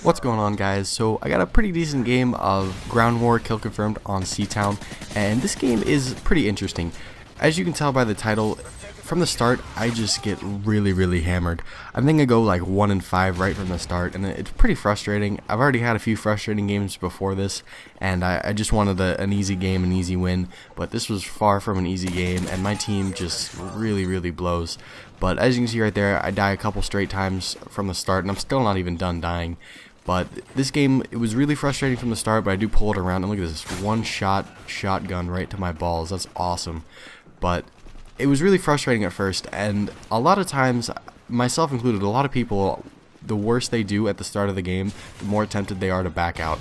What's going on, guys? So I got a pretty decent game of Ground War Kill Confirmed on Seatown, and this game is pretty interesting. As you can tell by the title, from the start I just get really hammered. I think I go like 1-5 right from the start, and it's pretty frustrating. I've already had a few frustrating games before this, and I just wanted an easy game, an easy win, but this was far from an easy game, and my team just really blows. But as you can see right there, I die a couple straight times from the start, and I'm still not even done dying. But this game, it was really frustrating from the start, but I do pull it around, and look at this, one shotgun right to my balls. That's awesome. But it was really frustrating at first, and a lot of times, myself included, a lot of people, the worse they do at the start of the game, the more tempted they are to back out.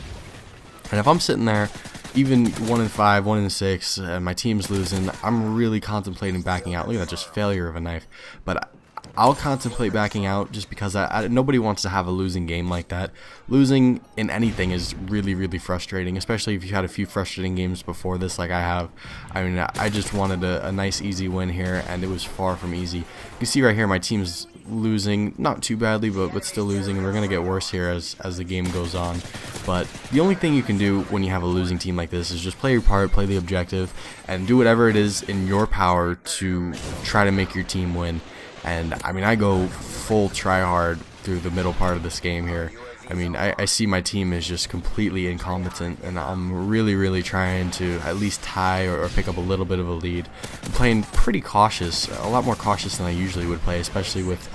And if I'm sitting there, even 1-5, 1-6, and my team's losing, I'm really contemplating backing out. Look at that, just failure of a knife. But I'll contemplate backing out just because nobody wants to have a losing game like that. Losing in anything is really frustrating, especially if you've had a few frustrating games before this like I have. I mean, I just wanted a nice easy win here, and it was far from easy. You can see right here my team's losing, not too badly, but still losing, and we're going to get worse here as the game goes on. But the only thing you can do when you have a losing team like this is just play your part, play the objective, and do whatever it is in your power to try to make your team win. And I mean, I go full try hard through the middle part of this game here. I mean, I see my team is just completely incompetent, and I'm really trying to at least tie or pick up a little bit of a lead. I'm playing pretty cautious, a lot more cautious than I usually would play, especially with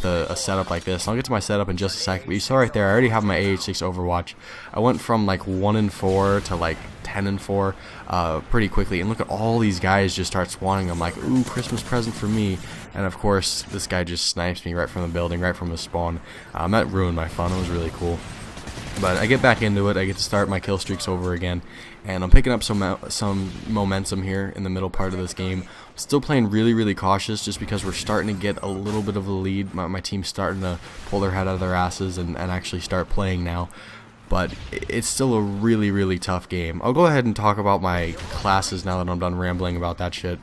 a setup like this. I'll get to my setup in just a sec, but you saw right there, I already have my AH6 Overwatch. I went from like 1-4 to like 10-4 pretty quickly, and look at all these guys just start spawning. I'm like, ooh, Christmas present for me. And of course, this guy just snipes me right from the building, right from the spawn. That ruined my fun. It was really cool. But I get back into it. I get to start my kill streaks over again, and I'm picking up some momentum here in the middle part of this game. I'm still playing really cautious just because we're starting to get a little bit of a lead. My team's starting to pull their head out of their asses and actually start playing now. But it's still a really tough game. I'll go ahead and talk about my classes now that I'm done rambling about that shit.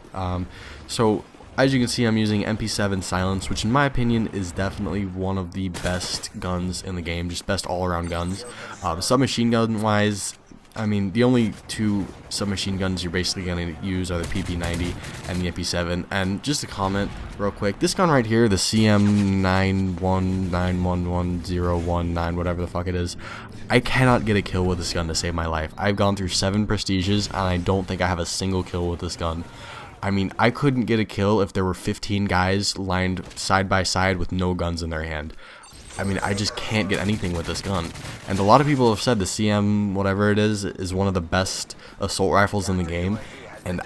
So as you can see, I'm using MP7 Silence, which in my opinion is definitely one of the best guns in the game, just best all-around guns. Submachine gun wise, I mean, the only two submachine guns you're basically going to use are the PP90 and the MP7. And just a comment real quick, this gun right here, the CM91911019, whatever the fuck it is, I cannot get a kill with this gun to save my life. I've gone through 7 prestiges, and I don't think I have a single kill with this gun. I mean, I couldn't get a kill if there were 15 guys lined side by side with no guns in their hand. I mean, I just can't get anything with this gun. And a lot of people have said the CM, whatever it is one of the best assault rifles in the game. And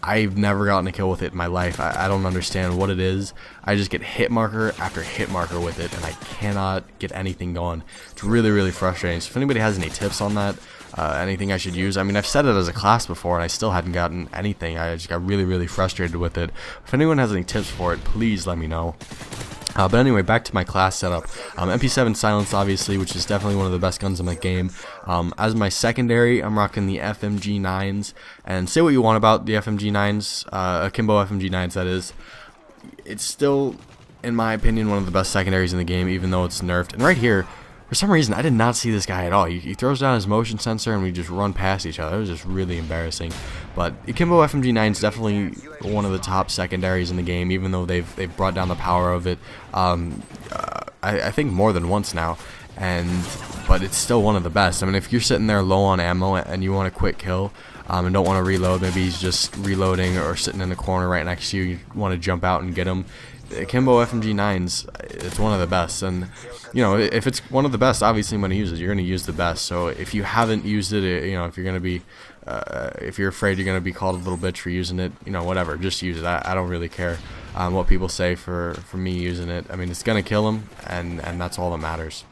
I've never gotten a kill with it in my life. I don't understand what it is. I just get hit marker after hit marker with it, and I cannot get anything going. It's really frustrating. So if anybody has any tips on that, anything I should use, I mean, I've said it as a class before, and I still hadn't gotten anything. I just got really frustrated with it. If anyone has any tips for it, please let me know. But anyway, back to my class setup. MP7 Silence, obviously, which is definitely one of the best guns in the game. As my secondary, I'm rocking the FMG9s. And say what you want about the FMG9s, Akimbo FMG9s, that is. It's still, in my opinion, one of the best secondaries in the game, even though it's nerfed. And right here, for some reason, I did not see this guy at all. He throws down his motion sensor, and we just run past each other. It was just really embarrassing. But Akimbo FMG9 is definitely one of the top secondaries in the game, even though they've brought down the power of it, I think more than once now. But it's still one of the best. I mean, if you're sitting there low on ammo and you want a quick kill, and don't want to reload, maybe he's just reloading or sitting in the corner right next to you, you want to jump out and get him. Akimbo FMG9s, it's one of the best, and you know, if it's one of the best, obviously when you use it, you're going to use the best. So if you haven't used it, you know, if you're going to be, if you're afraid you're going to be called a little bitch for using it, you know, whatever, just use it. I don't really care what people say for me using it. I mean, it's going to kill them, and that's all that matters.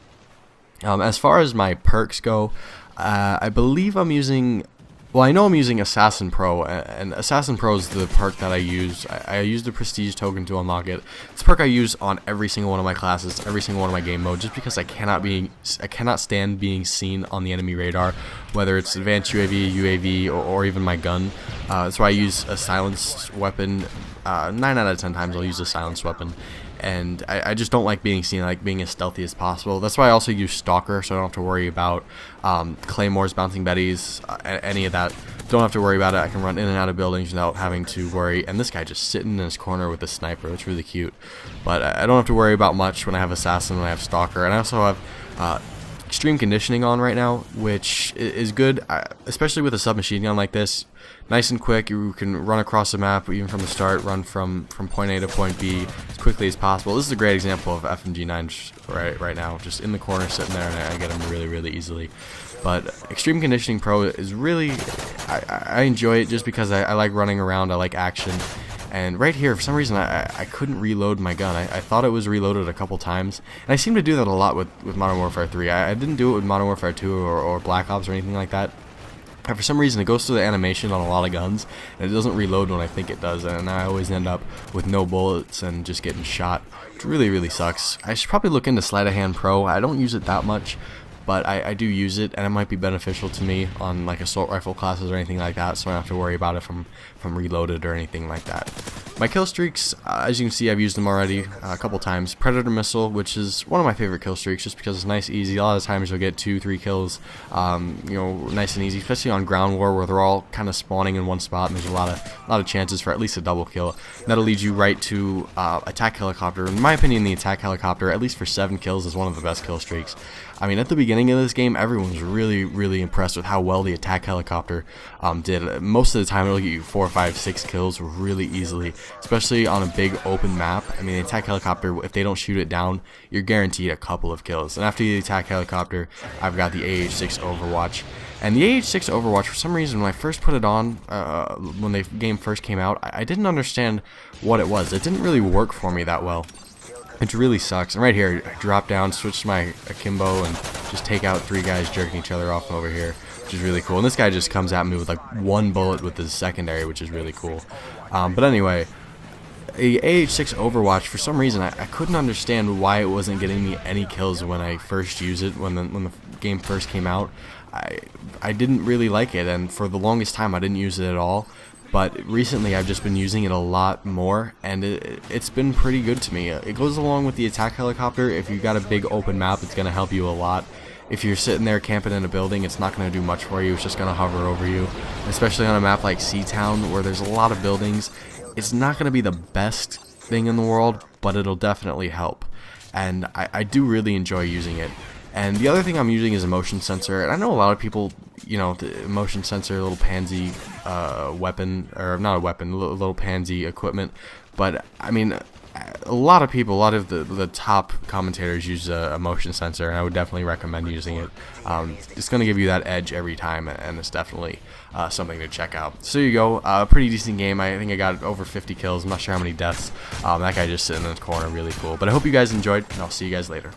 As far as my perks go, I believe I'm using, well, I know I'm using Assassin Pro, and Assassin Pro is the perk that I use. I use the Prestige token to unlock it. It's a perk I use on every single one of my classes, every single one of my game mode, just because I cannot stand being seen on the enemy radar, whether it's advanced UAV, or even my gun. That's why I use a silenced weapon. 9 out of 10 times I'll use a silenced weapon. and I just don't like being seen, I like being as stealthy as possible. That's why I also use Stalker, so I don't have to worry about Claymores, Bouncing Betties, any of that. Don't have to worry about it. I can run in and out of buildings without having to worry. And this guy just sitting in his corner with a sniper. It's really cute. But I don't have to worry about much when I have Assassin, when I have Stalker. And I also have Extreme Conditioning on right now, which is good, especially with a submachine gun like this. Nice and quick. You can run across the map even from the start, run from point A to point B as quickly as possible. This is a great example of FMG9 right now, just in the corner sitting there, and I get him really easily. But Extreme Conditioning Pro is really, I enjoy it just because I like running around, I like action. And right here, for some reason, I couldn't reload my gun. I thought it was reloaded a couple times, and I seem to do that a lot with Modern Warfare 3. I didn't do it with Modern Warfare 2 or Black Ops or anything like that. And for some reason, it goes through the animation on a lot of guns, and it doesn't reload when I think it does, and I always end up with no bullets and just getting shot, which really sucks. I should probably look into Sleight of Hand Pro. I don't use it that much, but I do use it, and it might be beneficial to me on like assault rifle classes or anything like that, so I don't have to worry about it from reloaded or anything like that. My kill streaks, as you can see, I've used them already a couple times. Predator Missile, which is one of my favorite kill streaks, just because it's nice, easy. A lot of times you'll get 2-3 kills, you know, nice and easy, especially on ground war where they're all kind of spawning in one spot, and there's a lot of chances for at least a double kill. And that'll lead you right to Attack Helicopter. In my opinion, the Attack Helicopter, at least for 7 kills, is one of the best kill streaks. I mean, at the beginning of this game, everyone was really impressed with how well the Attack Helicopter did. Most of the time, it'll get you 4, 5, 6 kills really easily, especially on a big open map. I mean, the Attack Helicopter, if they don't shoot it down, you're guaranteed a couple of kills. And after the Attack Helicopter, I've got the AH-6 Overwatch. And the AH-6 Overwatch, for some reason, when I first put it on, when the game first came out, I didn't understand what it was. It didn't really work for me that well. It really sucks. And right here, I drop down, switch to my akimbo, and just take out 3 guys jerking each other off over here, which is really cool. And this guy just comes at me with like 1 bullet with his secondary, which is really cool. But anyway, the AH-6 Overwatch, for some reason, I couldn't understand why it wasn't getting me any kills when I first used it, when the game first came out. I didn't really like it, and for the longest time I didn't use it at all. But recently I've just been using it a lot more, and it's been pretty good to me. It goes along with the Attack Helicopter. If you've got a big open map, it's going to help you a lot. If you're sitting there camping in a building, it's not going to do much for you. It's just going to hover over you. Especially on a map like Seatown, where there's a lot of buildings. It's not going to be the best thing in the world, but it'll definitely help. And I do really enjoy using it. And the other thing I'm using is a motion sensor, and I know a lot of people, you know, the motion sensor, little pansy weapon, or not a weapon, little pansy equipment, but I mean, a lot of people, a lot of the top commentators use a motion sensor, and I would definitely recommend using it. It's going to give you that edge every time, and it's definitely something to check out. So there you go, a pretty decent game. I think I got over 50 kills. I'm not sure how many deaths. That guy just sitting in the corner, really cool. But I hope you guys enjoyed, and I'll see you guys later.